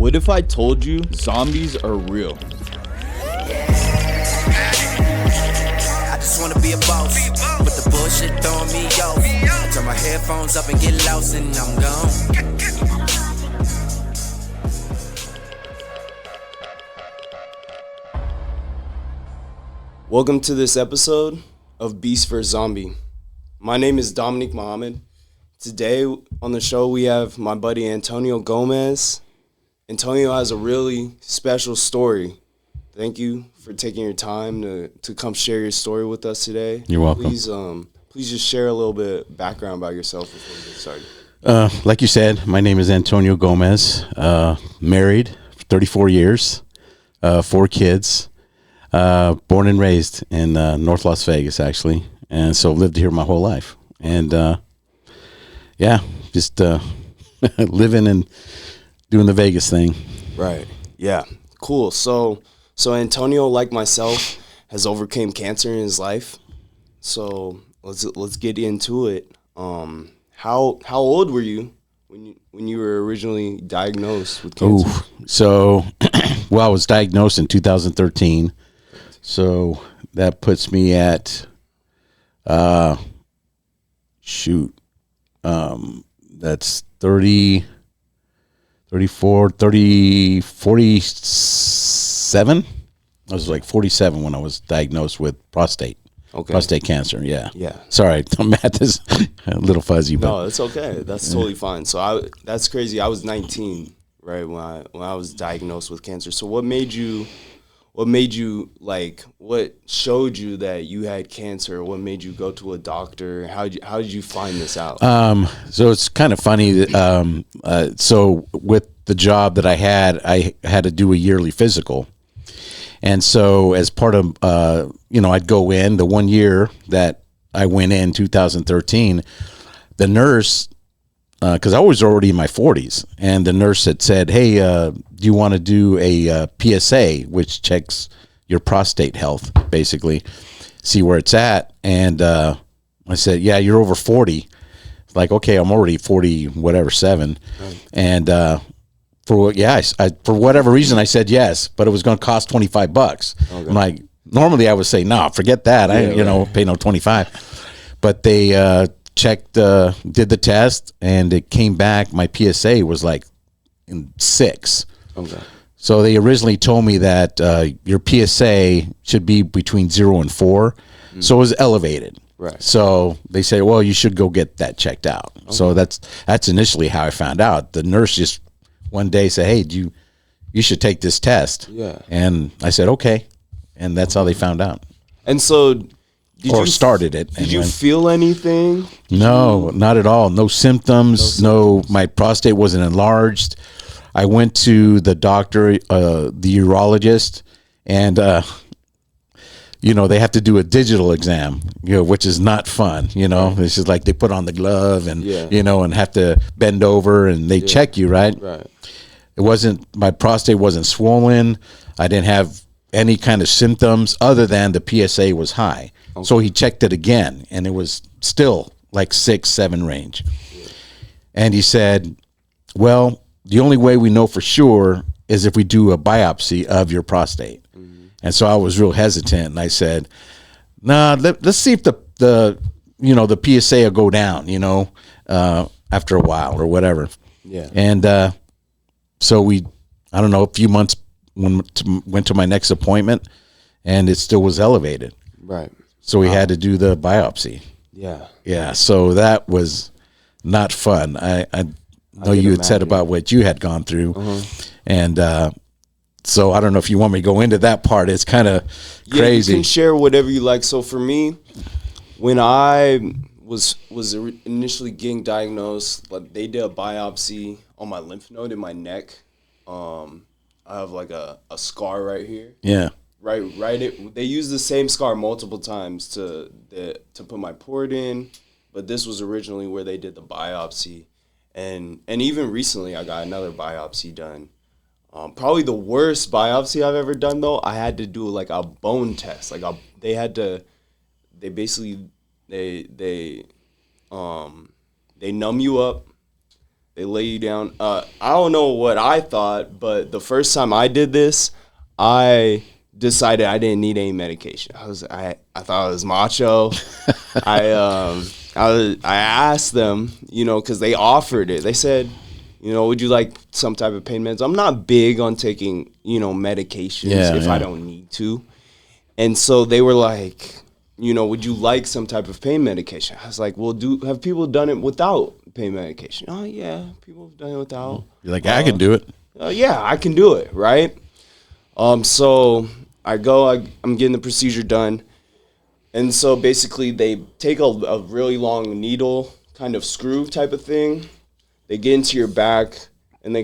What if I told you zombies are real? I just wanna be a boss, but the bullshit throwing me off. I turn my headphones up and get lost and I'm gone. Welcome to this episode of BeastvsZombie. My name is Dominique Muhammad. Today on the show we have my buddy Antonio Gomez. Antonio has a really special story. Thank you for taking your time to come share your story with us today. You're welcome. Please just share a little bit background about yourself before we get started. Like you said, my name is Antonio Gomez. Married for 34 years, 4 kids. Born and raised in North Las Vegas, actually, and so lived here my whole life. And just living and doing the Vegas thing. Right. Yeah. Cool. So Antonio, like myself, has overcame cancer in his life. So let's get into it. How old were you when you were originally diagnosed with cancer? So I was diagnosed in 2013. So that puts me at, that's 30, 34, 30, 47. I was like 47 when I was diagnosed with prostate. Okay. Prostate cancer, yeah. Yeah. Sorry, math is a little fuzzy. But No, it's okay. That's totally fine. So that's crazy. I was 19, right, when I was diagnosed with cancer. So what showed you that you had cancer? What made you go to a doctor? How did you find this out? So it's kind of funny that, so with the job that I had to do a yearly physical. And so as part of, I'd go in the 1 year that I went in 2013, the nurse, because I was already in my 40s, and the nurse had said, hey, do you want to do a PSA, which checks your prostate health, basically, see where it's at. And I said, yeah, you're over 40. Like, okay, I'm already 40, whatever, 7. Right. And for whatever reason, I said yes, but it was going to cost $25. Okay. I'm like, normally I would say, no, forget that. Pay no 25. But they checked, did the test, and it came back. My PSA was like in 6. Okay. So they originally told me that your PSA should be between 0 and 4. Mm-hmm. So it was elevated. Right. So they say, well, you should go get that checked out. Okay. So that's initially how I found out. The nurse just one day said, hey, you should take this test. Yeah. And I said, okay. And that's how they found out. And so started it. Did you feel anything? No, not at all. No symptoms. No, my prostate wasn't enlarged. I went to the doctor, the urologist, and they have to do a digital exam, which is not fun. It's just like they put on the glove and and have to bend over and they check you, right? Right. My prostate wasn't swollen. I didn't have any kind of symptoms other than the PSA was high. Okay. So he checked it again, and it was still like 6, 7 range. Yeah. And he said, well, the only way we know for sure is if we do a biopsy of your prostate. Mm-hmm. And so I was real hesitant, and I said, nah, let's see if the PSA will go down, after a while or whatever. Yeah. And so a few months went to my next appointment, and it still was elevated. Right. So we had to do the biopsy. Yeah. Yeah. So that was not fun. I know you had said about what you had gone through. Uh-huh. And so I don't know if you want me to go into that part. It's kind of crazy. You can share whatever you like. So for me, when I was initially getting diagnosed, like they did a biopsy on my lymph node in my neck. I have like a scar right here. Yeah. Right. They used the same scar multiple times to put my port in, but this was originally where they did the biopsy. And even recently, I got another biopsy done. Probably the worst biopsy I've ever done, though. I had to do like a bone test. They numb you up, They lay you down. I don't know what I thought, but the first time I did this, I decided I didn't need any medication. I thought I was macho. I asked them, you know, because they offered it. They said, you know, would you like some type of pain meds? I'm not big on taking, you know, medications if I don't need to. And so they were like, you know, would you like some type of pain medication? I was like, well, have people done it without pain medication? Oh, yeah, people have done it without. You're like, I can do it. Yeah, I can do it, right? So I go, I'm getting the procedure done. And so basically they take a really long needle, kind of screw type of thing. They get into your back, and they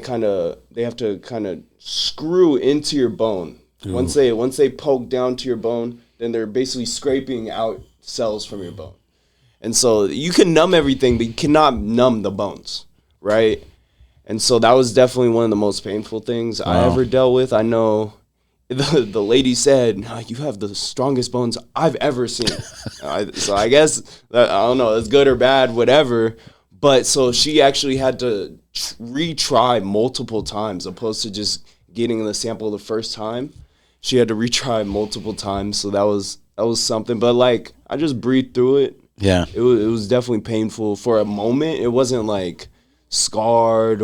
have to kind of screw into your bone. Ooh. Once they poke down to your bone, then they're basically scraping out cells from your bone. And so you can numb everything, but you cannot numb the bones, right? And so that was definitely one of the most painful things I ever dealt with. I know the lady said, no, you have the strongest bones I've ever seen. So I guess, I don't know, it's good or bad, whatever. But so she actually had to retry multiple times, opposed to just getting the sample the first time. She had to retry multiple times, so that was something. But like, I just breathed through it. Yeah, it was definitely painful for a moment. It wasn't like scarred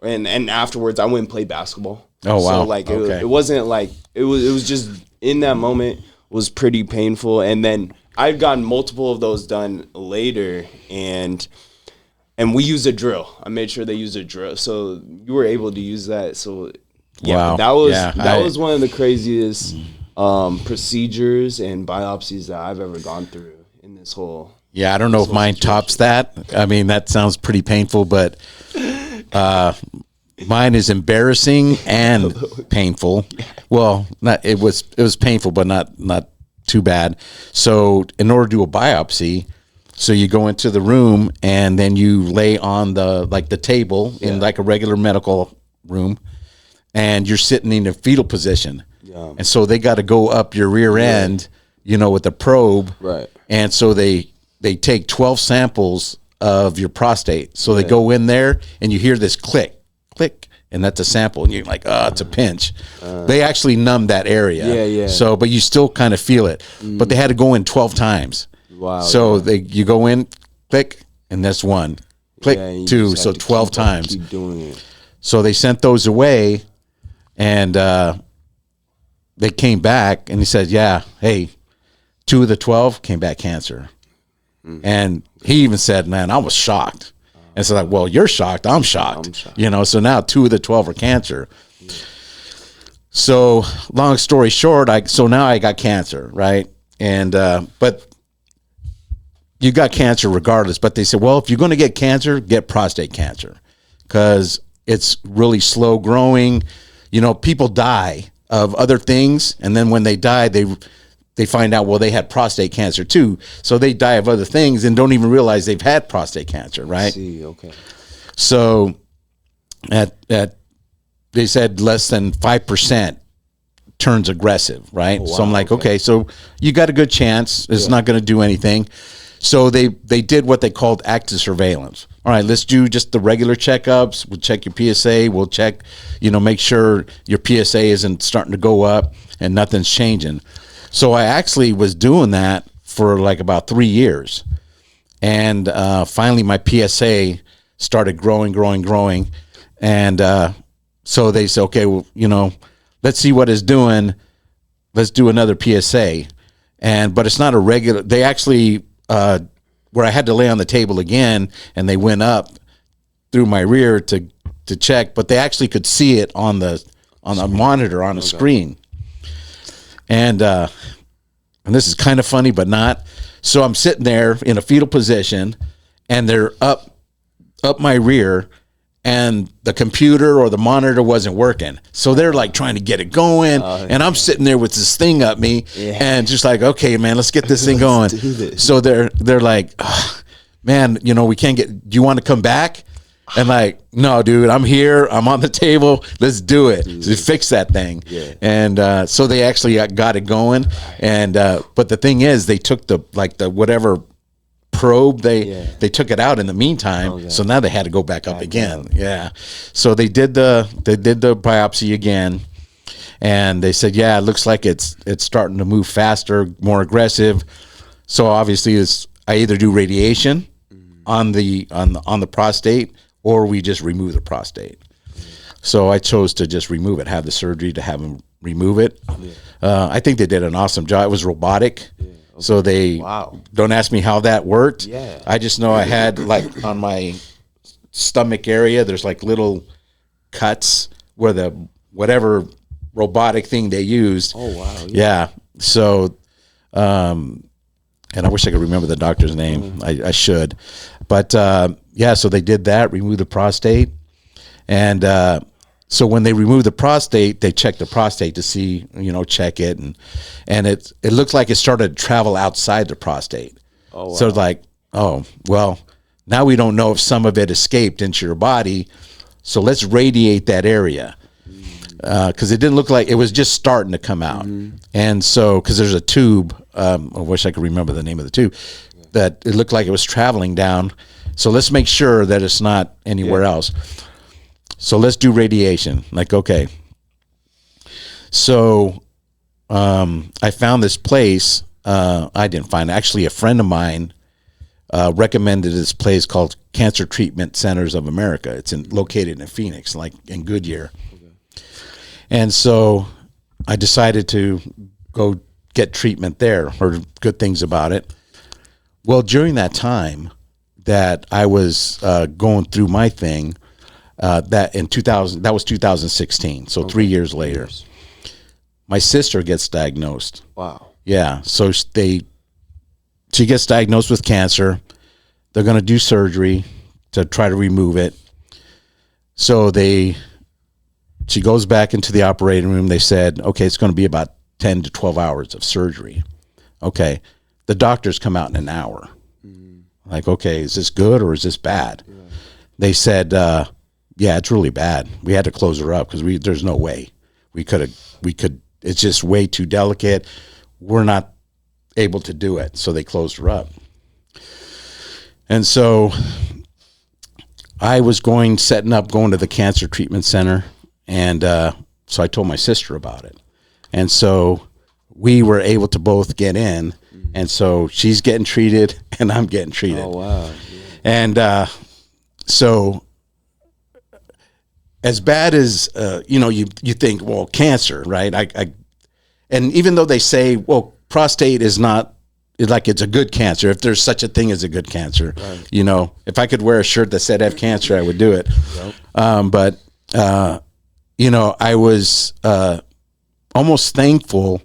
and afterwards I went and played basketball. Oh wow! So like it wasn't like it was just in that moment was pretty painful. And then I've gotten multiple of those done later, and we used a drill. I made sure they used a drill, so you were able to use that. So yeah, wow. that was one of the craziest procedures and biopsies that I've ever gone through in this whole. Yeah, I don't know if mine tops that. I mean, that sounds pretty painful, but mine is embarrassing and painful. Well, it was painful, but not too bad. So in order to do a biopsy, so you go into the room and then you lay on the table in like a regular medical room, and you're sitting in a fetal position. Yeah. And so they got to go up your rear end, you know, with a probe. Right. And so they take 12 samples of your prostate. So they go in there and you hear this click, and that's a sample. And you're like, oh, it's a pinch. They actually numb that area. Yeah. So, but you still kind of feel it. But they had to go in 12 times. Wow. So you go in, click, and that's one. Click, two, so 12 times. Keep doing it. So they sent those away, and they came back, and he said, yeah, hey, 2 of the 12 came back cancer. And he even said, man, I was shocked. And so like, well, you're shocked. I'm shocked. You know, so now 2 of the 12 are cancer. So long story short, now I got cancer, right? And but you got cancer regardless. But they said, well, if you're going to get cancer, get prostate cancer, because it's really slow growing. You know, people die of other things, and then when they die, they find out, well, they had prostate cancer too. So they die of other things and don't even realize they've had prostate cancer, right? I see, okay. So they said less than 5% turns aggressive, right? Oh, wow, so I'm like, okay, so you got a good chance. It's not going to do anything. So they did what they called active surveillance. All right, let's do just the regular checkups. We'll check your PSA. We'll check, make sure your PSA isn't starting to go up and nothing's changing. So I actually was doing that for like about 3 years. And finally my PSA started growing. And so they said, okay, well, let's see what it's doing. Let's do another PSA. But it's not a regular, they actually, where I had to lay on the table again, and they went up through my rear to check, but they actually could see it on the monitor on the screen. And this is kind of funny, but not. So I'm sitting there in a fetal position, and they're up my rear, and the computer or the monitor wasn't working. So they're like trying to get it going, and I'm sitting there with this thing up me, and just like, okay, man, let's get this thing going. So they're like, oh, man, we can't get. Do you want to come back? And like, no, dude, I'm here. I'm on the table. Let's do it. So fix that thing. Yeah. And so they actually got it going. And but the thing is, they took the whatever probe, they took it out in the meantime. Okay. So now they had to go back up again. Yeah. So they did the biopsy again, and they said, yeah, it looks like it's starting to move faster, more aggressive. So obviously I either do radiation on the prostate, or we just remove the prostate. So I chose to just remove it, have the surgery to have them remove it. I think they did an awesome job. It was robotic. So they don't ask me how that worked. I just know I had, like, on my stomach area, there's like little cuts where the whatever robotic thing they used. So and I wish I could remember the doctor's name. I should. But so they did that, remove the prostate. And so when they removed the prostate, they checked the prostate to see, check it. And it looked like it started to travel outside the prostate. So it's like, well, now we don't know if some of it escaped into your body. So let's radiate that area. Because it didn't look like it was just starting to come out. And so, because there's a tube, I wish I could remember the name of the tube, that it looked like it was traveling down. So let's make sure that it's not anywhere else. So let's do radiation. Like, okay. So I found this place. I didn't find it. Actually, a friend of mine recommended this place called Cancer Treatment Centers of America. It's located in Phoenix, like in Goodyear. And so I decided to go get treatment there. Heard good things about it. Well, during that time that I was going through my thing, that was 2016. So 3 years later, my sister gets diagnosed. Wow. Yeah. So she gets diagnosed with cancer. They're going to do surgery to try to remove it. So she goes back into the operating room. They said, okay, it's going to be about 10 to 12 hours of surgery. Okay. The doctors come out in an hour. Like, okay, is this good or is this bad? They said, yeah, it's really bad. We had to close her up because there's no way we could, it's just way too delicate. We're not able to do it. So they closed her up. And so I was going to the cancer treatment center. And so I told my sister about it. And so we were able to both get in. And so she's getting treated and I'm getting treated. Oh, wow. Yeah. And so as bad as, you think, well, cancer, right? And even though they say, well, prostate is not, like it's a good cancer, if there's such a thing as a good cancer, right. If I could wear a shirt that said I have cancer, I would do it. Yep. But I was almost thankful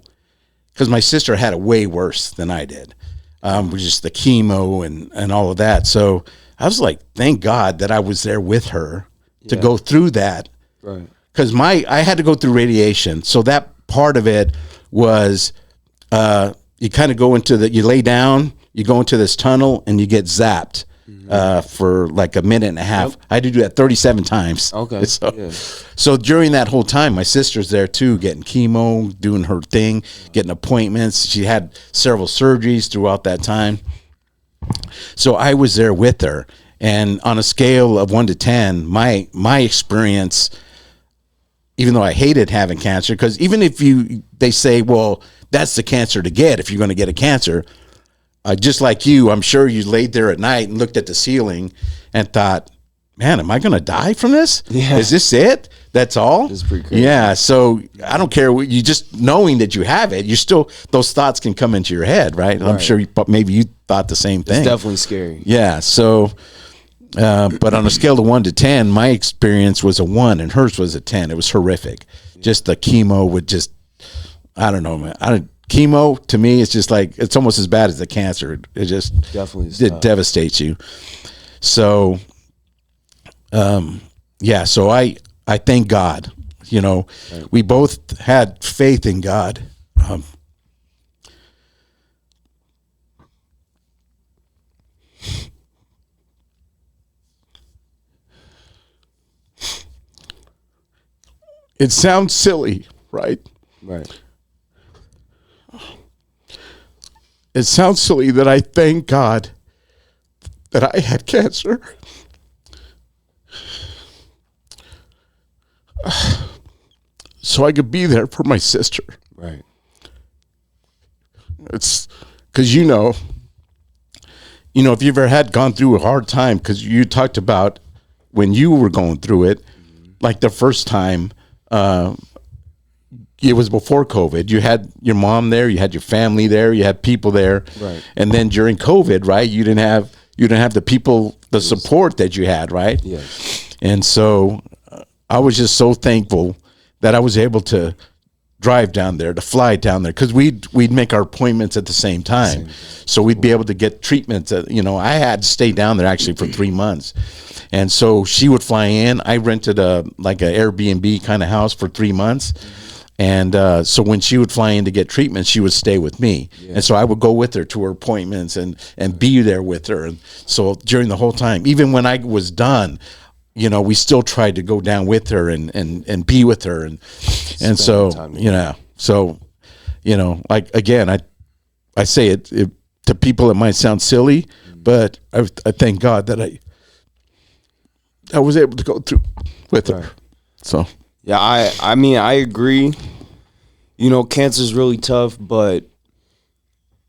because my sister had it way worse than I did, with just the chemo and all of that. So I was like, thank God that I was there with her to go through that. Right. Because I had to go through radiation. So that part of it was you kind of go into you lay down, you go into this tunnel, and you get zapped. For like a minute and a half. Yep. I had to do that 37 times. Okay. So during that whole time, my sister's there too, getting chemo, doing her thing, getting appointments. She had several surgeries throughout that time. So I was there with her. And on a scale of 1 to 10, my experience, even though I hated having cancer, because even if they say, well, that's the cancer to get if you're going to get a cancer. Just like you, I'm sure you laid there at night and looked at the ceiling and thought, man, am I going to die from this? Yeah. Is this it? That's all? It's pretty crazy. Yeah. So I don't care. You just knowing that you have it, those thoughts can come into your head, right? I'm sure maybe you thought the same thing. It's definitely scary. Yeah. So, but on a scale of 1 to 10, my experience was a 1 and hers was a 10. It was horrific. Yeah. Just the chemo would I don't know, man. Chemo to me is just like it's almost as bad as the cancer. It just definitely devastates you. So, So I thank God. We both had faith in God. It sounds silly, right? Right. It sounds silly that I thank God that I had cancer. So I could be there for my sister. Right. It's because if you've ever gone through a hard time, because you talked about when you were going through it, like the first time, it was before COVID. You had your mom there, you had your family there, you had people there, right? And then during COVID, right, you didn't have the people, the support that you had, right? Yes. And so I was just so thankful that I was able to drive down there, to fly down there, because we'd make our appointments at the same time. So we'd be able to get treatments. I had to stay down there actually for 3 months. And so she would fly in. I rented an Airbnb kind of house for 3 months. And so when she would fly in to get treatment, she would stay with me. Yeah. And so I would go with her to her appointments and be there with her. And so during the whole time, even when I was done, we still tried to go down with her and be with her. And so, like, again, I say it to people, it might sound silly, but I thank God that I was able to go through with her. So. Yeah, I mean, I agree. Cancer is really tough, but,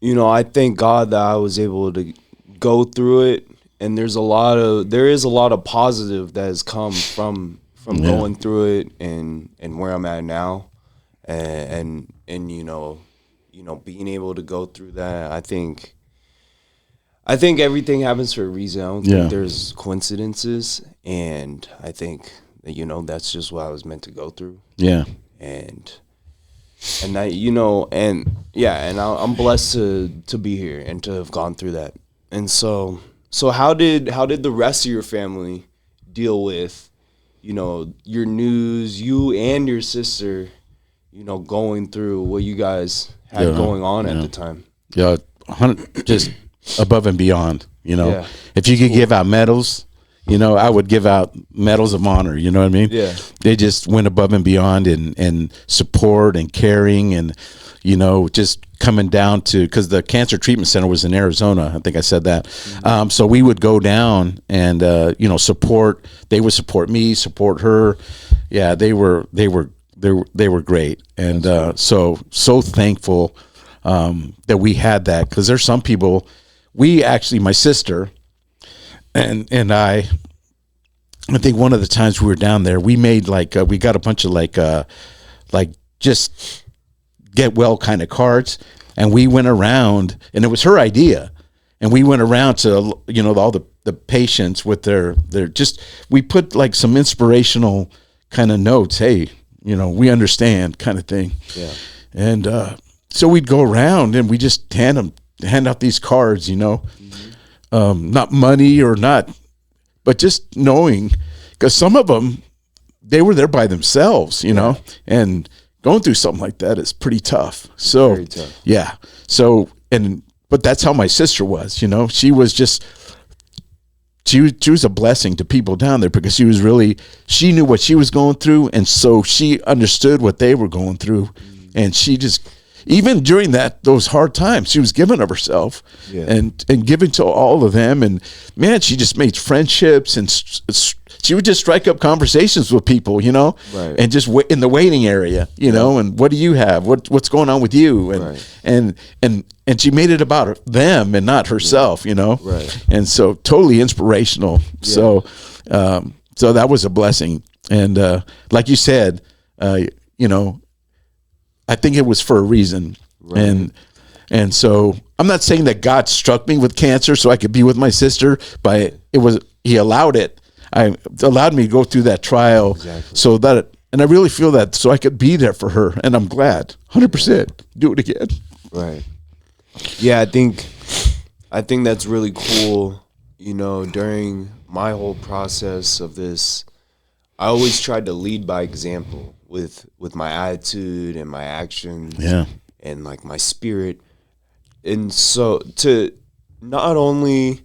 I thank God that I was able to go through it. And there is a lot of positive that has come from going through it and where I'm at now. And being able to go through that, I think everything happens for a reason. I don't think there's coincidences. And I think that, that's just what I was meant to go through. Yeah. And that, and I'm blessed to be here and to have gone through that. And so how did the rest of your family deal with, your news, you and your sister, going through what you guys had going on at the time? Yeah, just above and beyond, If you could give out medals, I would give out medals of honor, you know what I mean? Yeah. They just went above and beyond and support and caring and, just coming down to, because the cancer treatment center was in Arizona. I think I said that. Mm-hmm. So we would go down and, support, they would support me, support her. Yeah, they were great. And so thankful that we had that, because there's some people, my sister and I think one of the times we were down there, we made we got a bunch of just get well kind of cards, and we went around, and it was her idea, and we went around to all the patients with their we put some inspirational kind of notes, hey, we understand kind of thing. Yeah. And so we'd go around and we just hand out these cards, not money or not, but just knowing, because some of them, they were there by themselves, and going through something like that is pretty tough. So, very tough. Yeah. So, but that's how my sister was, she was just, she was a blessing to people down there, because she knew what she was going through. And so she understood what they were going through. And she just, even during those hard times, she was giving of herself and giving to all of them. And man, she just made friendships, and she would just strike up conversations with people, right. And just in the waiting area, and what do you have? What's going on with you? And, right. and she made it about them and not herself, Right. And so totally inspirational. Yeah. So that was a blessing. And like you said, I think it was for a reason. Right. And so I'm not saying that God struck me with cancer so I could be with my sister, but he allowed it. Allowed me to go through that trial. Exactly. And I really feel that so I could be there for her, and I'm glad. 100%. Do it again. Right. Yeah, I think that's really cool. During my whole process of this, I always tried to lead by example with my attitude and my actions, and my spirit. And so to not only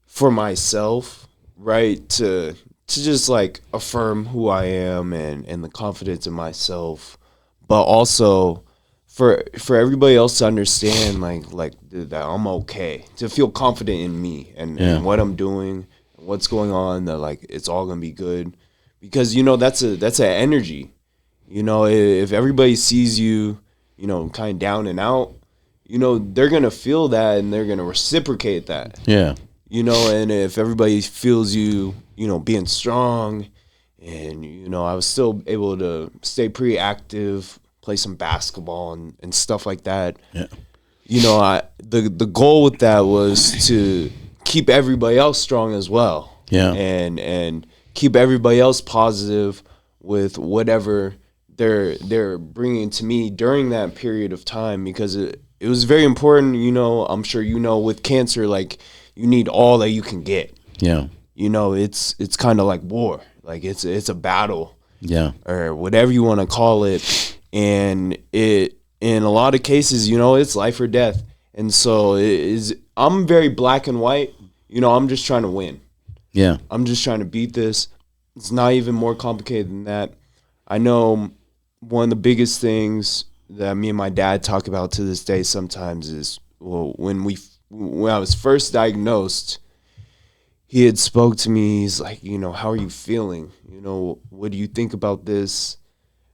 for myself, right, to just affirm who I am and the confidence in myself, but also for everybody else to understand like that I'm okay, to feel confident in me and what I'm doing, what's going on, that like it's all gonna be good, because that's an energy. If everybody sees you, kind of down and out, they're gonna feel that and they're gonna reciprocate that. Yeah. And if everybody feels you, being strong, and I was still able to stay pretty active, play some basketball and stuff like that. Yeah. The goal with that was to keep everybody else strong as well. Yeah. And keep everybody else positive with whatever they're bringing to me during that period of time, because it was very important. I'm sure with cancer, like, you need all that you can get. Yeah. It's kind of like war, like it's a battle. Yeah. Or whatever you want to call it. And it, in a lot of cases, it's life or death. And so I'm very black and white. I'm just trying to win. Yeah. I'm just trying to beat this. It's not even more complicated than that. I know one of the biggest things that me and my dad talk about to this day sometimes is, when I was first diagnosed, he had spoke to me. He's like, how are you feeling? What do you think about this?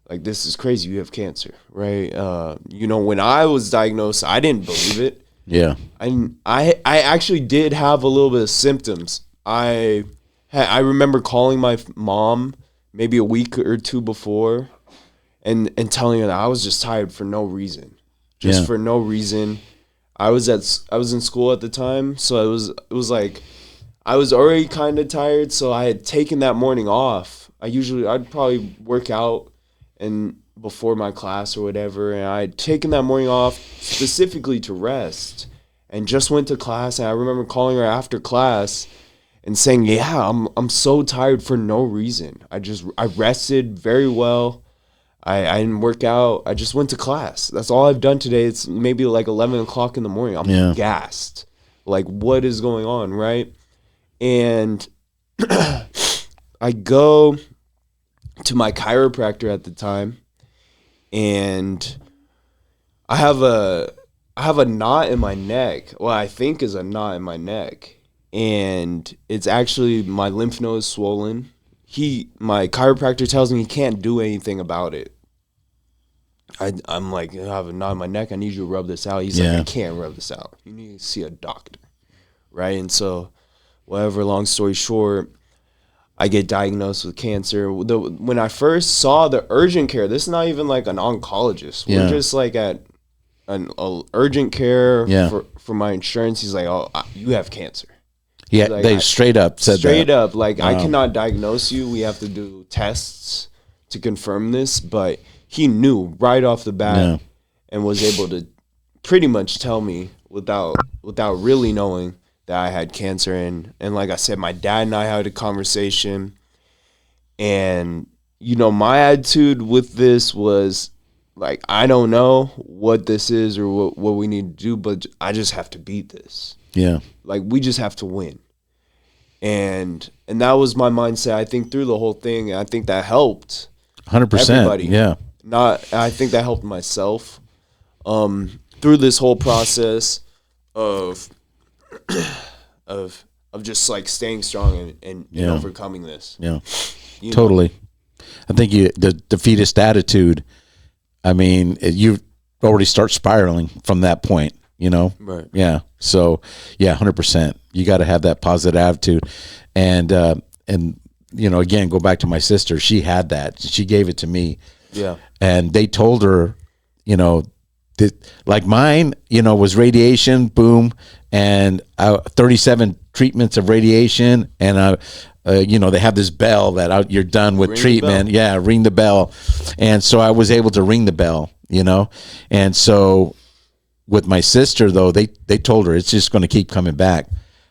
Like, this is crazy. You have cancer, right? When I was diagnosed, I didn't believe it. Yeah. I actually did have a little bit of symptoms. I remember calling my mom maybe a week or two before and telling her that I was just tired for no reason. For no reason. I was in school at the time, so it was like I was already kind of tired, so I had taken that morning off. I'd probably work out and before my class or whatever, and I had taken that morning off specifically to rest, and just went to class. And I remember calling her after class and saying, "Yeah, I'm so tired for no reason. I rested very well. I didn't work out. I just went to class. That's all I've done today. It's maybe like 11 o'clock in the morning. I'm gassed. Like, what is going on, right?" And I go to my chiropractor at the time, and I have a knot in my neck. Well, I think is a knot in my neck, and it's actually my lymph node is swollen. My chiropractor tells me he can't do anything about it. I'm like, I have a knot in my neck. I need you to rub this out. He's like, I can't rub this out. You need to see a doctor, right? And so, whatever. Long story short, I get diagnosed with cancer. When I first saw the urgent care, this is not even like an oncologist. We're just like at an urgent care for my insurance. He's like, "Oh, you have cancer." Yeah, like, they straight up said that. Straight up, like, wow. I cannot diagnose you. We have to do tests to confirm this. But he knew right off the bat and was able to pretty much tell me without really knowing that I had cancer. And like I said, my dad and I had a conversation. And, my attitude with this was, like, I don't know what this is or what we need to do, but I just have to beat this. Yeah. Like, we just have to win. And that was my mindset, I think, through the whole thing. I think that helped 100%. Everybody. Yeah. I think that helped myself through this whole process of just like staying strong and overcoming this. Yeah. Totally. I think the defeatist attitude, I mean, you already start spiraling from that point. Right. Yeah. So 100%. You got to have that positive attitude, and again, go back to my sister. She had that. She gave it to me. Yeah. And they told her, that like mine, was radiation, boom, and 37 treatments of radiation, and they have this bell that you're done with treatment. Yeah, ring the bell, and so I was able to ring the bell, and so. With my sister, though, they told her it's just going to keep coming back.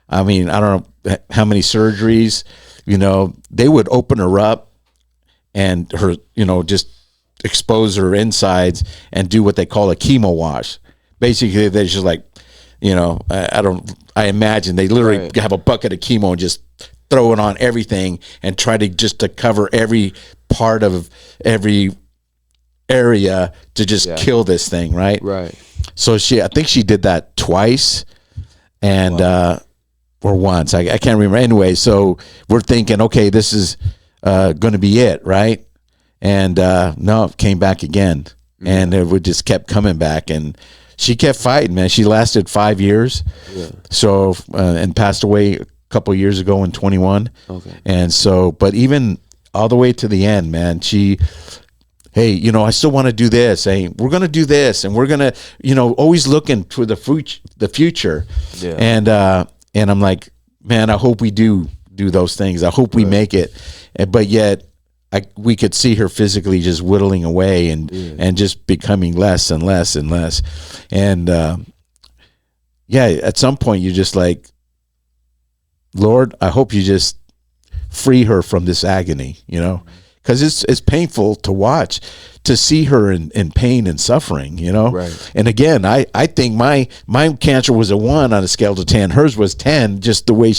I mean, I don't know how many surgeries, they would open her up and her, just expose her insides and do what they call a chemo wash. Basically, they're just like, I imagine they literally have a bucket of chemo and just throw it on everything and try to cover every part of every area to just kill this thing, right? Right. So I think she did that twice, and or once. I can't remember. Anyway, so we're thinking, okay, this is going to be it, right? And no, it came back again, and it just kept coming back, and she kept fighting, man. She lasted 5 years, so and passed away a couple of years ago in 21. Okay. And so, but even all the way to the end, man, hey, you know, I still want to do this. Hey, we're going to do this, and we're going to, you know, always looking to the future. Yeah. And I'm like, man, I hope we do those things. I hope we make it. But yet, we could see her physically just whittling away and just becoming less and less and less. And at some point, you're just like, Lord, I hope you just free her from this agony, you know, because it's painful to watch, to see her in pain and suffering, you know. Right. And again, I think my cancer was a 1 on a scale to 10. Hers was 10, just the way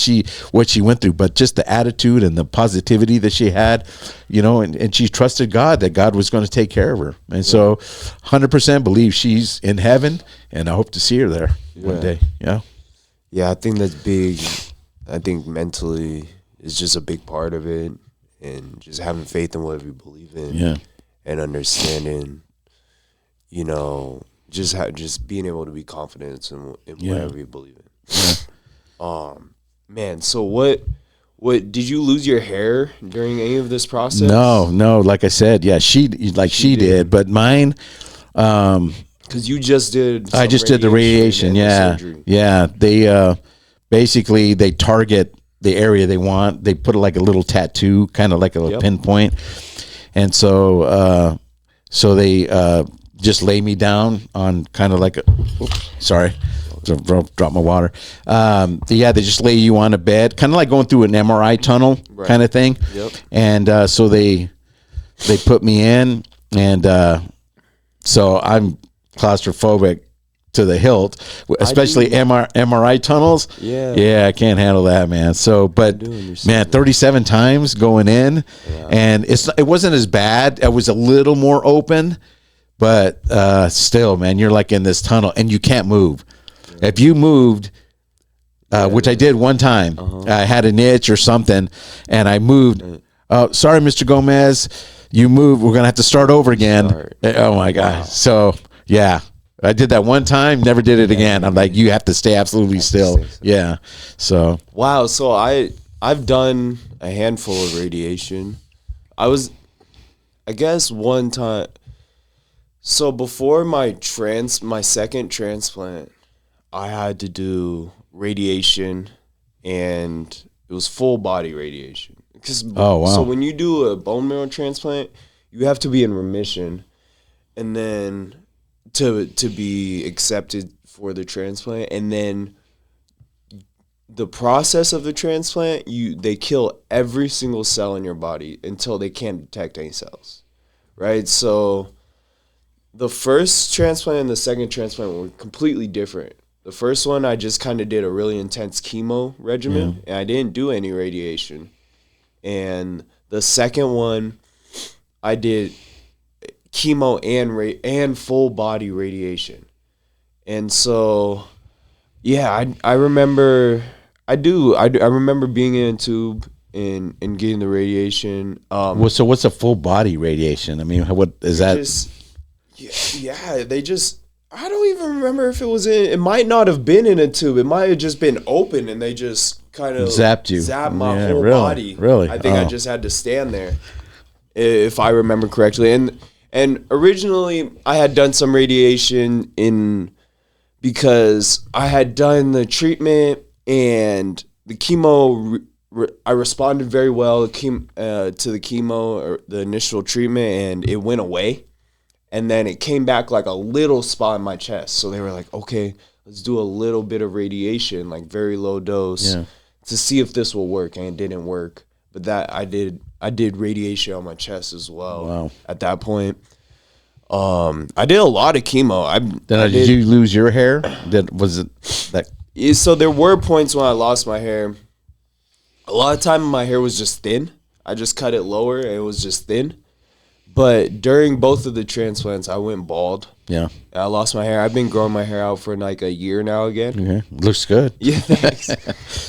what she went through, but just the attitude and the positivity that she had, you know, and she trusted God, that God was going to take care of her. And so 100% believe she's in heaven, and I hope to see her there one day. Yeah. Yeah, I think that's big. I think mentally is just a big part of it, and just having faith in what we believe in. Yeah. And understanding, you know, just being able to be confident in whatever you believe in. Yeah. Man, so what did you lose your hair during any of this process? No, like I said, she did, but mine, because you just did. I just did the radiation. Yeah. Yeah. They basically they target the area they want. They put like a little tattoo, kind of like a pinpoint. And so they just lay me down on kind of like drop my water. They just lay you on a bed, kind of like going through an MRI tunnel kind of thing. Yep. And so they put me in, and so I'm claustrophobic to the hilt, especially MRI tunnels. Yeah, I can't handle that, man. So, but man, 37 times going in, and it wasn't as bad. It was a little more open, but still, man, you're like in this tunnel, and you can't move. If you moved, which I did one time, I had an itch or something, and I moved. Sorry, Mr. Gomez, you moved. We're gonna have to start over again. Oh my gosh. So yeah. I did that one time, never did it again. I'm like, you have to stay absolutely still. Yeah. So. Wow. So I've done a handful of radiation. I guess one time. So before my second transplant, I had to do radiation, and it was full body radiation. So when you do a bone marrow transplant, you have to be in remission, and then to be accepted for the transplant, and then the process of the transplant, they kill every single cell in your body until they can't detect any cells, right? So the first transplant and the second transplant were completely different. The first one, I just kind of did a really intense chemo regimen, and I didn't do any radiation. And the second one, I did chemo and full body radiation. And so I remember I remember being in a tube and getting the radiation. So what's a full body radiation? I mean, what is that? They just I don't even remember if it might not have been in a tube. It might have just been open, and they just kind of zapped my whole body. Really? I think I just had to stand there, if I remember correctly. And originally, I had done some radiation because I had done the treatment and the chemo. I responded very well to the chemo or the initial treatment, and it went away. And then it came back like a little spot in my chest. So they were like, okay, let's do a little bit of radiation, like very low dose, to see if this will work. And it didn't work. But that I did radiation on my chest as well. Wow. At that point. I did a lot of chemo. Did you lose your hair? So there were points when I lost my hair. A lot of time my hair was just thin. I just cut it lower and it was just thin. But during both of the transplants, I went bald. Yeah. I lost my hair. I've been growing my hair out for like a year now again. Okay. Looks good. Yeah, thanks.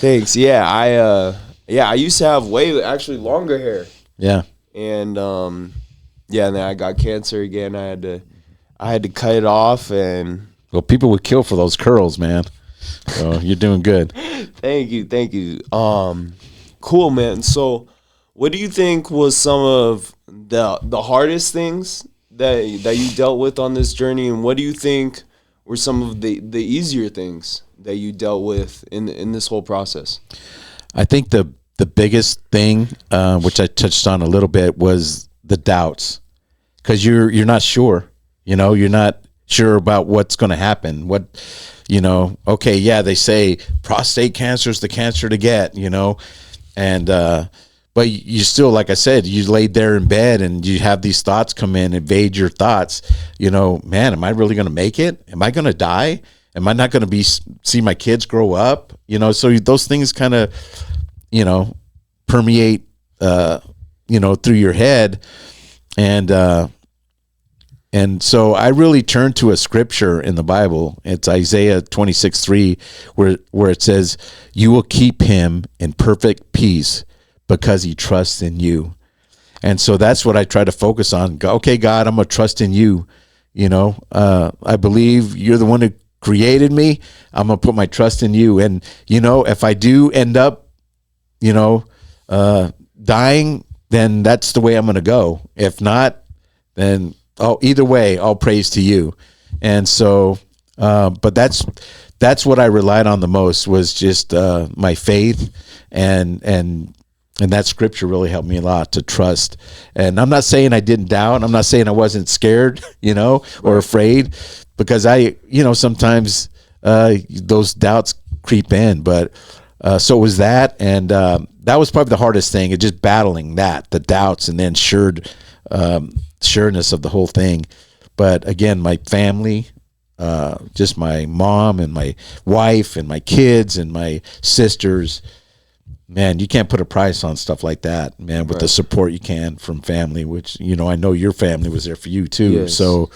Thanks. Yeah, I used to have way actually longer hair. Yeah. And and then I got cancer again. I had to cut it off, and Well, people would kill for those curls, man. So you're doing good. thank you. Cool, man. So, what do you think was some of the hardest things that you dealt with on this journey, and what do you think were some of the easier things that you dealt with in this whole process? I think the biggest thing, which I touched on a little bit, was the doubts, because you're not sure. You're not sure about what's going to happen. Okay, yeah, they say prostate cancer is the cancer to get, and but you still, like I said, you laid there in bed and you have these thoughts come in, invade your thoughts. Man, am I really going to make it? Am I going to die? Am I not going to see my kids grow up? So those things kind of, permeate, through your head. And so I really turned to a scripture in the Bible. It's Isaiah 26:3, where it says, "You will keep him in perfect peace because he trusts in you." And so that's what I try to focus on. Okay, God, I'm going to trust in you. I believe you're the one who created me. I'm going to put my trust in you. And, if I do end up, dying, then that's the way I'm going to go. If not, then either way, all praise to you. And so, but that's what I relied on the most, was just my faith, and that scripture really helped me a lot to trust. And I'm not saying I didn't doubt. I'm not saying I wasn't scared, or afraid, because sometimes those doubts creep in. But so it was that, and that was probably the hardest thing. It's just battling the doubts, and then sureness of the whole thing. But again, my family, just my mom and my wife and my kids and my sisters, man, you can't put a price on stuff like that, man, with the support you can from family, which, I know your family was there for you too. Yes. So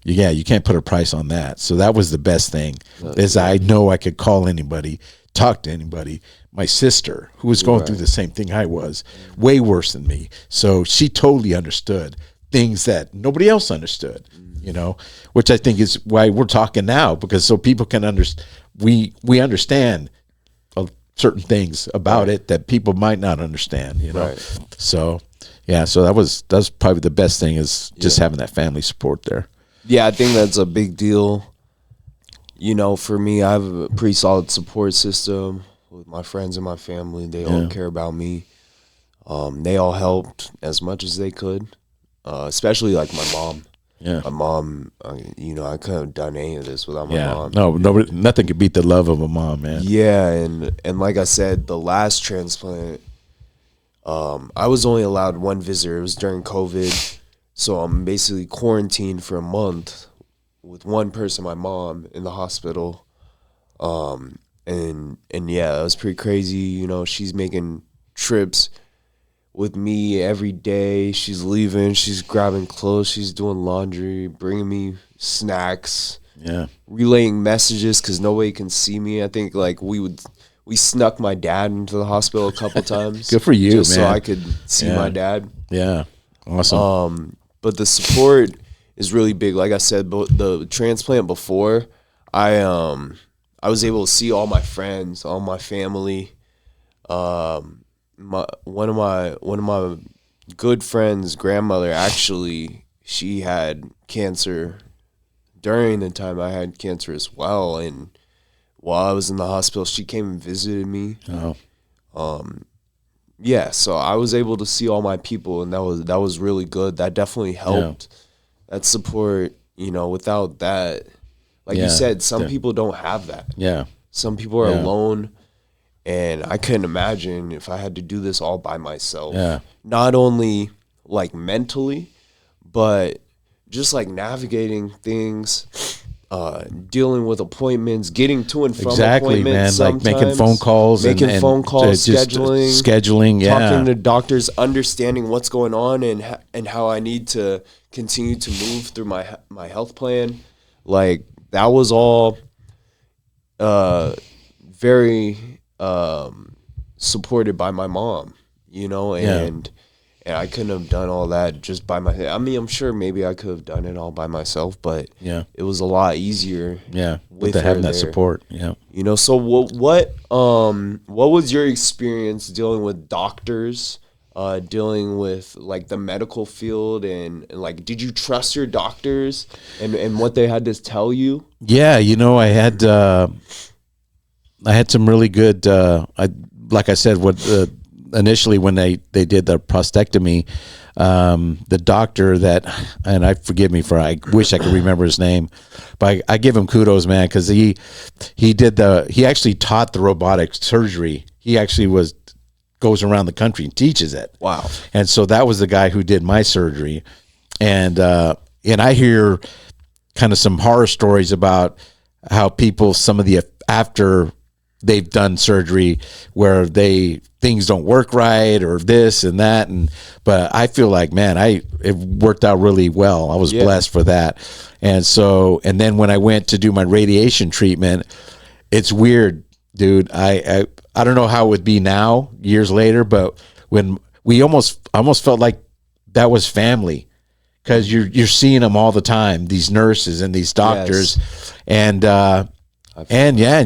yeah, you can't put a price on that. So that was the best thing, is I know I could call anybody, talk to anybody. My sister, who was going through the same thing I was, way worse than me. So she totally understood things that nobody else understood, which I think is why we're talking now, because so people can understand. We understand certain things about it that people might not understand, So yeah, so that's probably the best thing, is just having that family support there. Yeah, I think that's a big deal. For me, I have a pretty solid support system with my friends and my family. They all care about me. They all helped as much as they could, especially like my mom. Yeah, my mom. I couldn't have done any of this without my mom. No, nothing could beat the love of a mom, man. Yeah, and like I said, the last transplant, I was only allowed one visitor. It was during COVID, so I'm basically quarantined for a month with one person, my mom, in the hospital. And yeah, it was pretty crazy. She's making trips with me every day. She's leaving, she's grabbing clothes, she's doing laundry, bringing me snacks, relaying messages, because nobody can see me. I think we snuck my dad into the hospital a couple times. Good for you, just man. So I could see my dad. Yeah, awesome. But the support is really big. Like I said, the transplant before, I was able to see all my friends, all my family. One of my good friends' grandmother, actually, she had cancer during the time I had cancer as well, and while I was in the hospital, she came and visited me. Yeah, so I was able to see all my people, and that was really good. That definitely helped. That support, without that, like you said, some people don't have that. Yeah, some people are alone. And I couldn't imagine if I had to do this all by myself. Yeah. Not only like mentally, but just like navigating things. dealing with appointments, getting to and from Exactly, man. appointments, Like making phone calls, and scheduling, talking to doctors, understanding what's going on, and how I need to continue to move through my health plan. Like that was all very supported by my mom, and I couldn't have done all that just by myself. I mean, I'm sure maybe I could have done it all by myself, but it was a lot easier. With having that support. So what was your experience dealing with doctors, dealing with like the medical field, and like, did you trust your doctors and what they had to tell you? Yeah, I had some really good. Like I said, initially when they did the prostatectomy, the doctor and I wish I could remember his name, but I give him kudos, man, because he actually taught the robotic surgery. He actually goes around the country and teaches it. Wow. And so that was the guy who did my surgery, and I hear kind of some horror stories about how people, after they've done surgery where things don't work right or this and that, but I feel like, man, it worked out really well. I was blessed for that. And then when I went to do my radiation treatment, it's weird, dude. I don't know how it would be now, years later, but when I almost felt like that was family, because you're seeing them all the time, these nurses and these doctors, and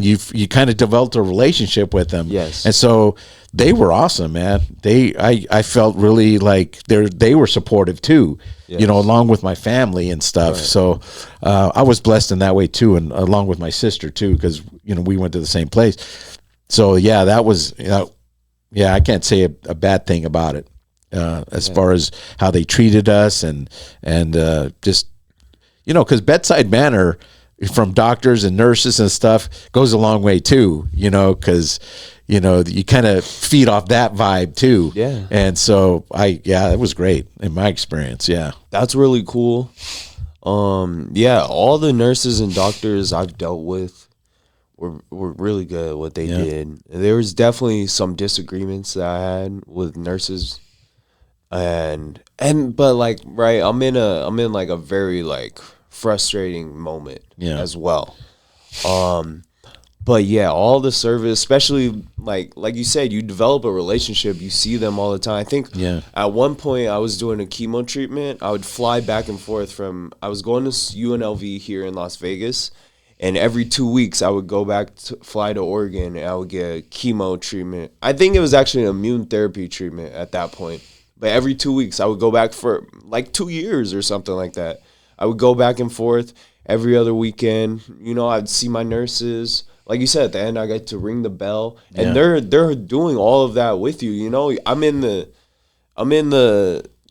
you kind of developed a relationship with them. Yes. And so they were awesome, man. I felt really like they were supportive too, along with my family and stuff. Right. So I was blessed in that way too, and along with my sister too, because we went to the same place. So that was I can't say a bad thing about it as far as how they treated us and just because bedside manner from doctors and nurses and stuff goes a long way too, because you kind of feed off that vibe too. Yeah. And so it was great in my experience. Yeah. That's really cool. All the nurses and doctors I've dealt with were really good at what they did. There was definitely some disagreements that I had with nurses, but like, right, I'm in like a very like frustrating moment as well. But all the service, especially like you said, you develop a relationship, you see them all the time. I think at one point I was doing a chemo treatment. I would fly back and forth I was going to UNLV here in Las Vegas, and every 2 weeks I would go back to fly to Oregon, and I would get a chemo treatment. I think it was actually an immune therapy treatment at that point. But every 2 weeks I would go back for like 2 years or something like that. I would go back and forth every other weekend. I'd see my nurses. Like you said, at the end, I get to ring the bell, and they're doing all of that with you. I'm in the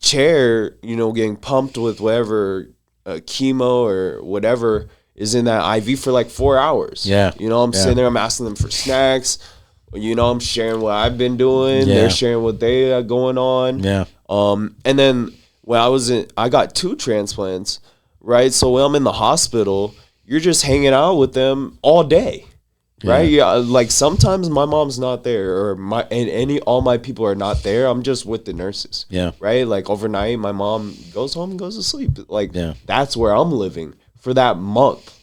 chair, getting pumped with whatever chemo or whatever is in that IV for like 4 hours. Yeah. I'm sitting there, I'm asking them for snacks. I'm sharing what I've been doing. Yeah. They're sharing what they are going on. Yeah. And then when I got 2 transplants. Right, so when I'm in the hospital, you're just hanging out with them all day, right? Yeah, like sometimes my mom's not there, or all my people are not there. I'm just with the nurses. Yeah, right. Like overnight, my mom goes home and goes to sleep. Like that's where I'm living for that month,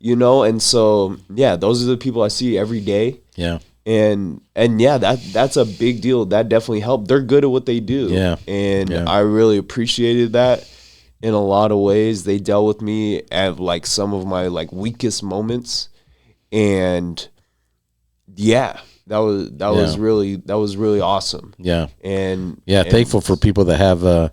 And so those are the people I see every day. Yeah, and that's a big deal. That definitely helped. They're good at what they do. Yeah, and I really appreciated that. In a lot of ways, they dealt with me at like some of my like weakest moments, and that was really awesome. Yeah, and thankful for people that have. I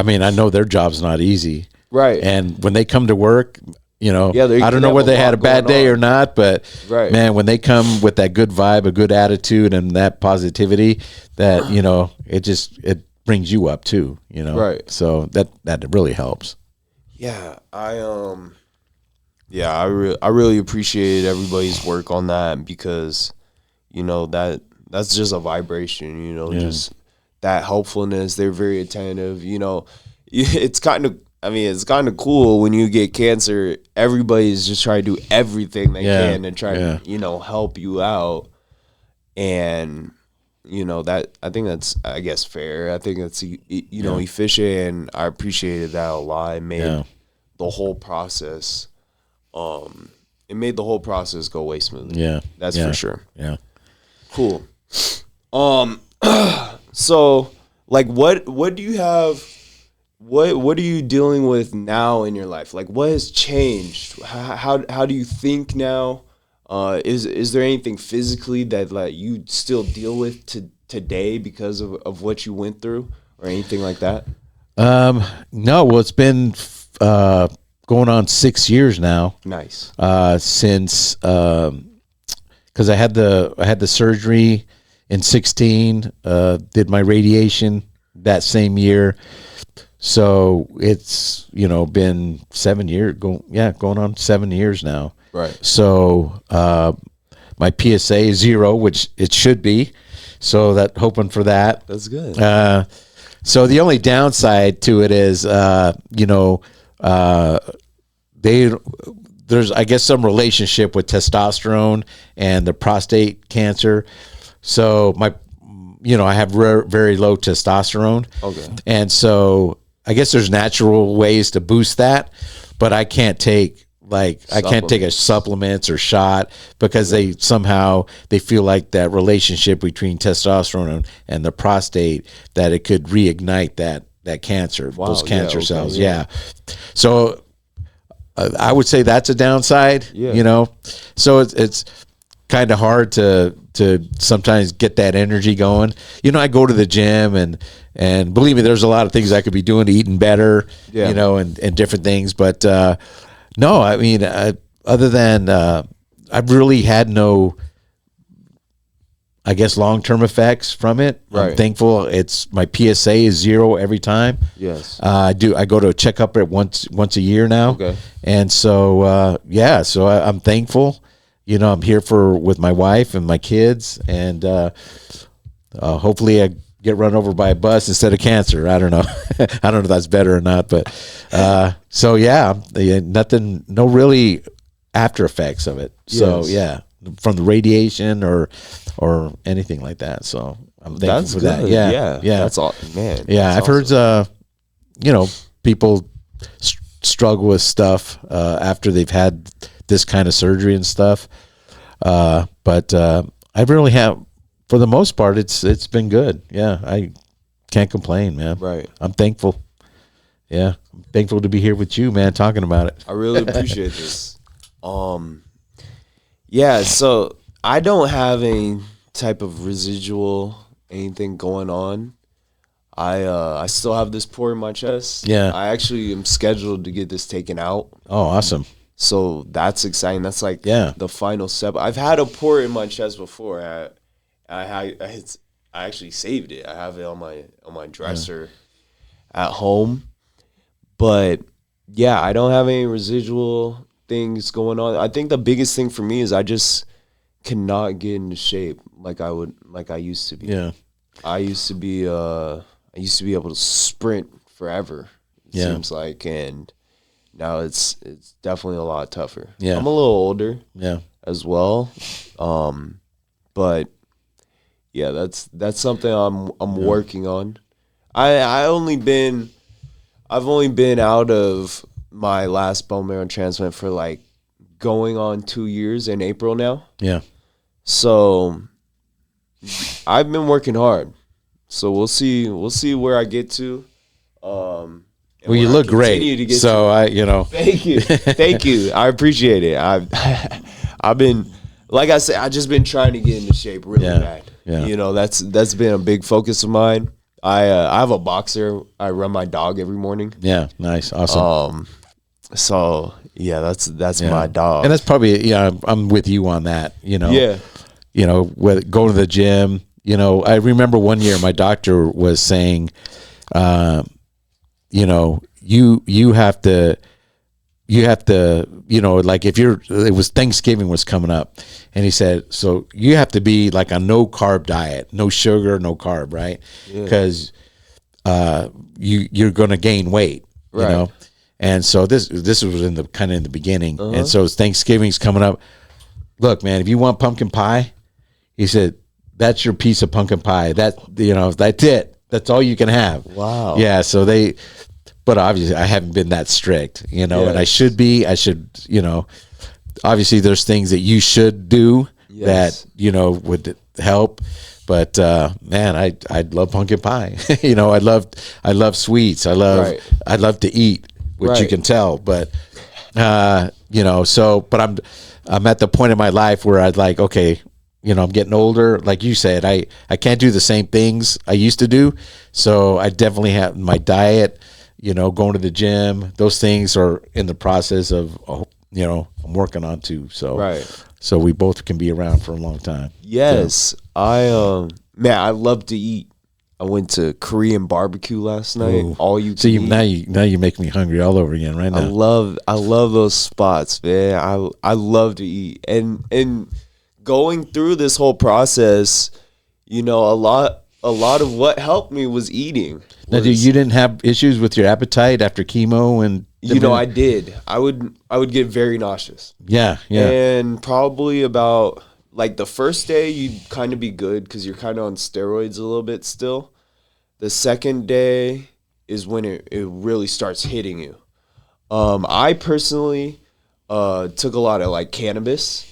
mean, I know their job's not easy, right? And when they come to work, I don't know whether they had a bad day or not, but man, when they come with that good vibe, a good attitude, and that positivity, that it brings you up too, right? So that really helps. Yeah, I really appreciated everybody's work on that, because that's just a vibration, just that helpfulness. They're very attentive. It's kind of I mean, it's kind of cool when you get cancer. Everybody's just trying to do everything they can and try to, you know, help you out. And, you know, that I think that's, I guess, fair. I think that's, you know, efficient, and I appreciated that a lot. It made the whole process, it made the whole process go way smoothly. Yeah, that's for sure. Yeah, cool. So, like, what do you have? What are you dealing with now in your life? Like, what has changed? How do you think now? Is there anything physically that like you still deal with today because of what you went through, or anything like that? No. Well, it's been going on 6 years now. Nice. Since because I had the surgery in 16, did my radiation that same year. So it's, you know, been 7 years, going on 7 years now. Right. So my PSA is 0, which it should be. So that hoping for that. That's good. So the only downside to it is, you know, there's I guess some relationship with testosterone and the prostate cancer. So I have very low testosterone. Okay. And so I guess there's natural ways to boost that, but I can't take a supplements or shot because they feel like that relationship between testosterone and the prostate, that it could reignite that cancer, those cancer cells. Yeah. So I would say that's a downside, you know? So it's kind of hard to sometimes get that energy going. You know, I go to the gym and believe me, there's a lot of things I could be doing, eating better, you know, and different things. But no, I mean, other than I've really had no, I guess, long-term effects from it. Right. I'm thankful. My PSA is 0 every time. Yes. I go to a checkup once a year now. Okay. And so, so I'm thankful. You know, I'm here with my wife and my kids, and hopefully I get run over by a bus instead of cancer. I don't know. I don't know if that's better or not, but so nothing, no really after effects of it. So from the radiation or anything like that. So I'm thankful for that. Yeah. That's all, man. Yeah, I've heard people struggle with stuff after they've had this kind of surgery and stuff. But I really have. For the most part, it's been good. Yeah, I can't complain, man. Right. I'm thankful. Yeah, I'm thankful to be here with you, man, talking about it. I really appreciate this. Yeah, so I don't have any type of residual anything going on. I still have this pore in my chest. Yeah. I actually am scheduled to get this taken out. Oh, awesome. So that's exciting. That's like the final step. I've had a pore in my chest before. I actually saved it. I have it on my dresser at home. But yeah, I don't have any residual things going on. I think the biggest thing for me is I just cannot get into shape like I used to be. Yeah. I used to be able to sprint forever, it seems like, and now it's definitely a lot tougher. Yeah. I'm a little older as well. But yeah, that's something I'm working on. I've only been out of my last bone marrow transplant for like going on 2 years in April now. Yeah. So I've been working hard. So we'll see where I get to. Well, you look great. So Thank you. I appreciate it. I've been, like I said, I just been trying to get into shape really bad. Yeah. You know, that's been a big focus of mine. I have a boxer. I run my dog every morning. Yeah, nice, awesome. So yeah, that's my dog, and that's probably I'm with you on that. You know, with going to the gym. You know, I remember one year my doctor was saying, you have to, like it was Thanksgiving was coming up, and he said, so you have to be like a no carb diet, no sugar, no carb, right? Because you're going to gain weight, you know. And so this was in the kind of in the beginning. And so Thanksgiving's coming up. Look, man, if you want pumpkin pie, he said, that's your piece of pumpkin pie. That's it. That's all you can have. Wow. Yeah. So but obviously I haven't been that strict, and I should be. Obviously there's things that you should do that, would help. But man, I love pumpkin pie. I love sweets. I love to eat, which you can tell. But but I'm at the point in my life where I'd like, okay, I'm getting older. Like you said, I can't do the same things I used to do. So I definitely have my diet, going to the gym. Those things are in the process of, I'm working on too. So, so we both can be around for a long time. Yes. So. I love to eat. I went to Korean barbecue last night. Ooh. All you so now you make me hungry all over again right now. I love those spots, man. I love to eat. And going through this whole process, a lot of what helped me was eating. Now, you didn't have issues with your appetite after chemo and I did. I would get very nauseous. Yeah. And probably about like the first day you'd kind of be good because you're kind of on steroids a little bit still. The second day is when it really starts hitting you. I personally took a lot of like cannabis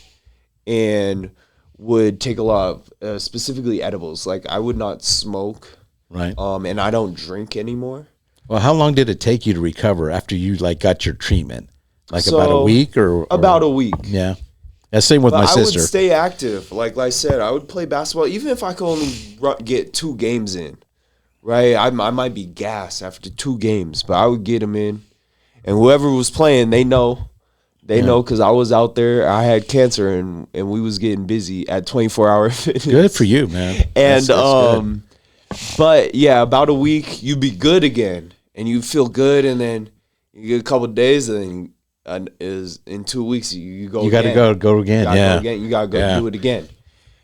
and would take a lot of specifically edibles. Like I would not smoke. Right. And I don't drink anymore. Well, how long did it take you to recover after you got your treatment? About a week or about a week. Yeah. Same with my sister. I would stay active. Like I said, I would play basketball even if I could only get 2 games in. Right? I might be gassed after 2 games, but I would get them in. And whoever was playing, they know. They know because I was out there. I had cancer, and we was getting busy at 24-hour fitness. Good for you, man. And that's good. But yeah, about a week, you'd be good again, and you feel good, and then you get a couple of days, and in 2 weeks you go. You got to go again. You got to go do it again.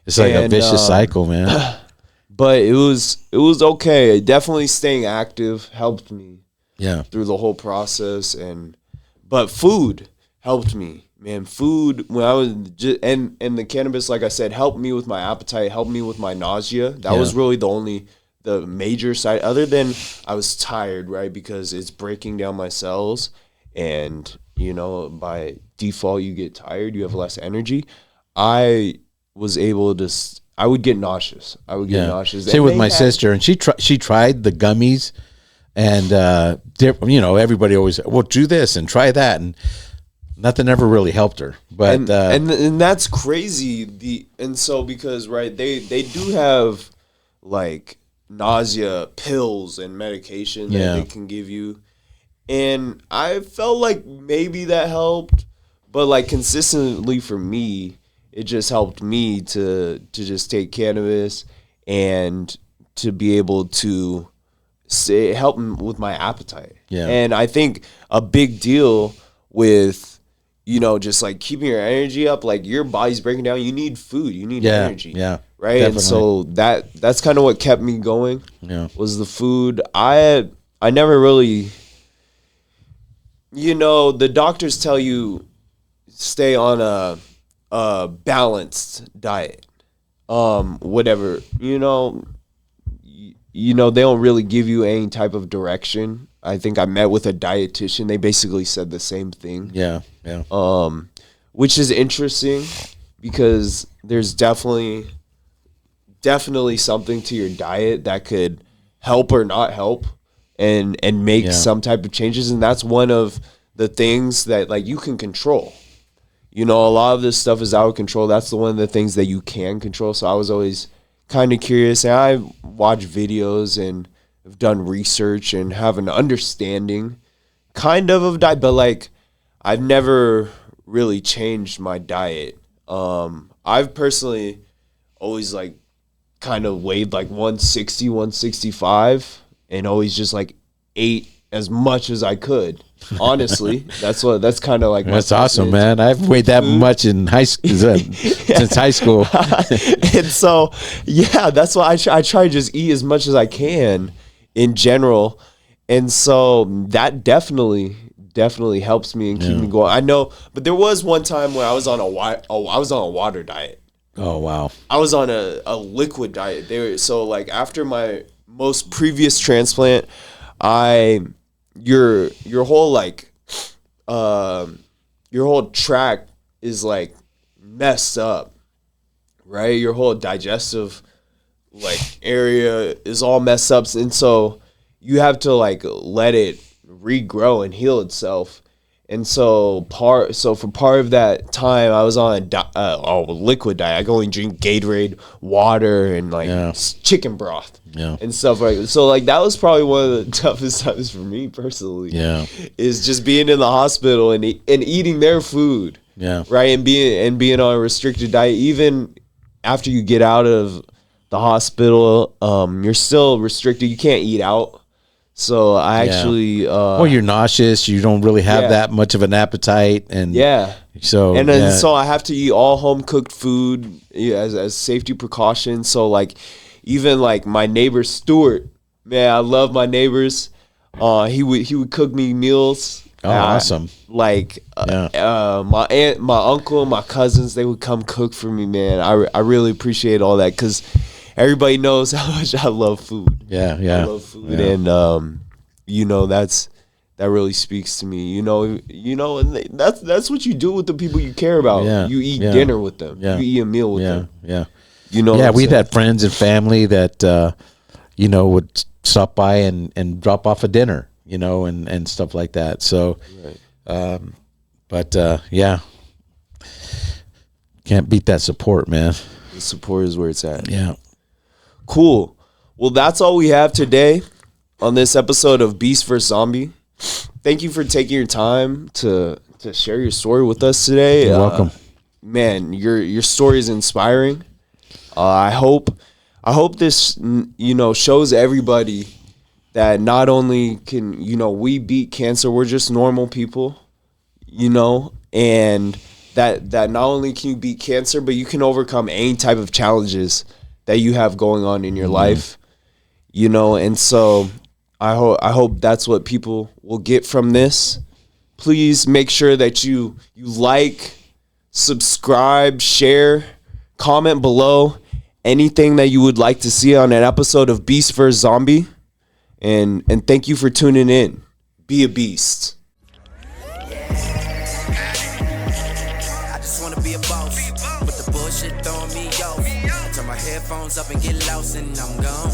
It's like a vicious cycle, man. But it was okay. Definitely staying active helped me. Yeah. Through the whole process, but food helped me, man. Food when I was and the cannabis, like I said, helped me with my appetite, helped me with my nausea. That was really the major side. Other than I was tired, right, because it's breaking down my cells, and by default you get tired, you have less energy. I was able to. I would get nauseous. Same with my sister, and she tried the gummies, and everybody always do this and try that, and nothing ever really helped her. But and that's crazy. So because they do have like nausea pills and medication that they can give you, and I felt like maybe that helped, but like consistently for me, it just helped me to just take cannabis and to be able to help with my appetite. Yeah. And I think a big deal with, just like keeping your energy up, like your body's breaking down, you need food, you need energy. Yeah. Right. Definitely. And so that's kind of what kept me going. Yeah. Was the food. I never really, the doctors tell you stay on a balanced diet, whatever, they don't really give you any type of direction. I think I met with a dietitian. They basically said the same thing. Yeah. Which is interesting because there's definitely something to your diet that could help or not help and make some type of changes. And that's one of the things that like you can control. A lot of this stuff is out of control. That's one of the things that you can control. So I was always kind of curious. And I watch videos and have done research and have an understanding kind of diet. But, like, I've never really changed my diet. I've personally always, like, kind of weighed, like, 160, 165 and always just, like, ate as much as I could. Honestly, that's kind of like that's awesome, man. I've weighed that much in high school since high school, and so that's why I try to just eat as much as I can in general, and so that definitely definitely helps me and keep me going. I know, but there was one time where I was on a water diet. Oh wow. I was on a liquid diet. So like after my most previous transplant, your whole like your whole tract is like messed up, right? Your whole digestive like area is all messed up, and so you have to like let it regrow and heal itself. And so for part of that time, I was on a liquid diet. I could only drink Gatorade, water, and like chicken broth and stuff like that. So like that was probably one of the toughest times for me personally. Yeah, is just being in the hospital and eating their food. Yeah, right, and being on a restricted diet. Even after you get out of the hospital, you're still restricted. You can't eat out. So I actually, well, you're nauseous. You don't really have that much of an appetite, and so I have to eat all home cooked food as safety precautions. So like, even like my neighbor Stuart, man, I love my neighbors. He would cook me meals. Oh, awesome! My aunt, my uncle, my cousins, they would come cook for me, man. I really appreciate all that because everybody knows how much I love food. I love food, and that really speaks to me. And that's what you do with the people you care about. Yeah, you eat dinner with them. Yeah. You eat a meal with them. We've had friends and family that would stop by and drop off a dinner, and stuff like that. So, can't beat that support, man. The support is where it's at. Yeah. Cool. Well, that's all we have today on this episode of Beast vs. Zombie. Thank you for taking your time to share your story with us today. You're welcome. Man, your story is inspiring. I hope this shows everybody that not only can we beat cancer, we're just normal people, and that not only can you beat cancer, but you can overcome any type of challenges that you have going on in your life, and so I hope that's what people will get from this. Please make sure that you like, subscribe, share, comment below anything that you would like to see on an episode of Beast vs. Zombie, and thank you for tuning in. Be a beast. I just wanna be a boss, but the bullshit throwing me off. I turn my headphones up and get lost and I'm gone.